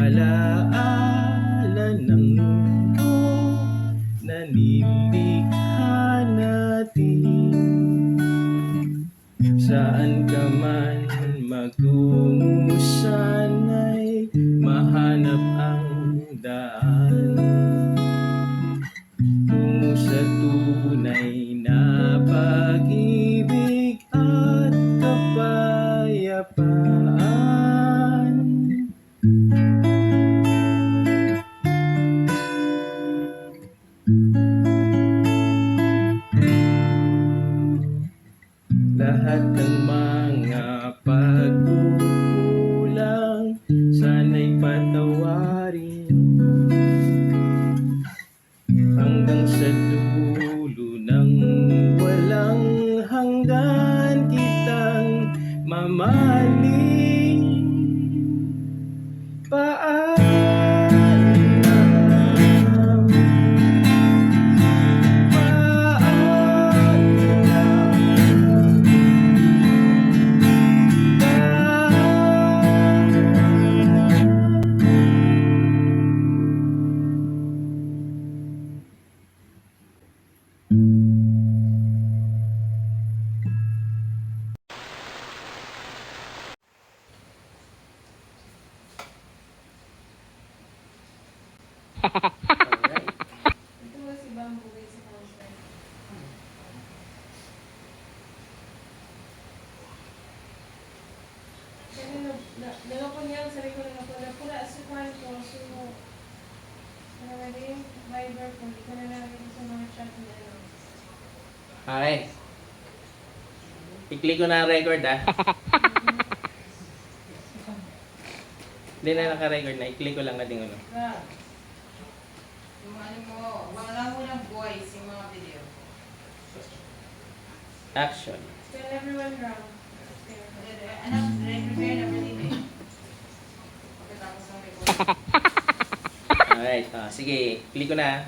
alaala ng mundo na nilikha natin. Saan ka man magtungo, sana'y mahanap ang daan tungo sa tunay na pag-ibig at kapayapaan. Lahat ng mga pagkukulang sana'y patawarin, hanggang sa dulo ng walang hanggan kitang mamahalin. Paalam, Ito ba si Bamboo guys sa concert? Kaya nalapon niya sa likod na pula sa kwanto. So, ano na rin, Viber ko. Hindi ko na nalagay sa mga chat niya. Okay. I-click ko na ang record Hindi na naka-record na. I-click ko lang na din ano. Yung ano mo, wala mo ng voice yung mga video. Action. Tell everyone wrong. Anak, prepare na everything eh. Pagkatapos ng record. Alright. Sige. Click ko na.